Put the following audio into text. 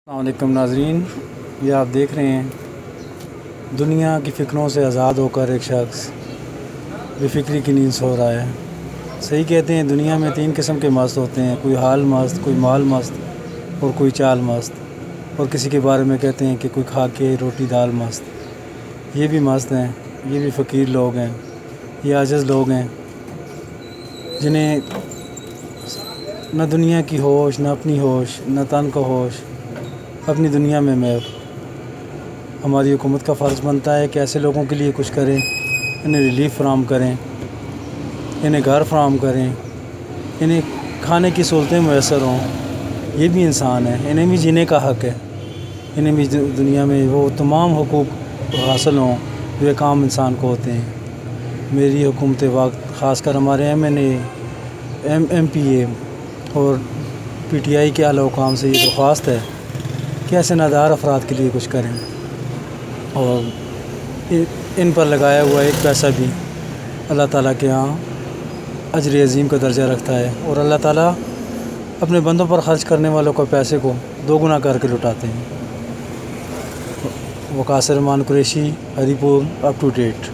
السلام علیکم ناظرین، یہ آپ دیکھ رہے ہیں دنیا کی فکروں سے آزاد ہو کر ایک شخص بے فکری کی نیند سو رہا ہے۔ صحیح کہتے ہیں، دنیا میں 3 قسم کے مست ہوتے ہیں، کوئی حال مست، کوئی مال مست اور کوئی چال مست، اور کسی کے بارے میں کہتے ہیں کہ کوئی کھا کے روٹی دال مست۔ یہ بھی مست ہیں، یہ بھی فقیر لوگ ہیں، یہ عاجز لوگ ہیں جنہیں نہ دنیا کی ہوش، نہ اپنی ہوش، نہ تن کو ہوش، اپنی دنیا میں محو۔ ہماری حکومت کا فرض بنتا ہے کہ ایسے لوگوں کے لیے کچھ کریں، انہیں ریلیف فراہم کریں، انہیں گھر فراہم کریں، انہیں کھانے کی سہولتیں میسر ہوں۔ یہ بھی انسان ہیں، انہیں بھی جینے کا حق ہے، انہیں بھی دنیا میں وہ تمام حقوق حاصل ہوں جو ایک عام انسان کو ہوتے ہیں۔ میری حکومت وقت، خاص کر ہمارے ایم پی اے اور پی ٹی آئی کے اعلیٰ حکام سے یہ درخواست ہے کہ ایسے نادار افراد کے لیے کچھ کریں، اور ان پر لگایا ہوا ایک پیسہ بھی اللہ تعالیٰ کے ہاں اجر عظیم کا درجہ رکھتا ہے، اور اللہ تعالیٰ اپنے بندوں پر خرچ کرنے والوں کو پیسے کو 2 گنا کر کے لوٹاتے ہیں۔ وقاص رحمان قریشی، ہری پور، اپ ٹو ڈیٹ۔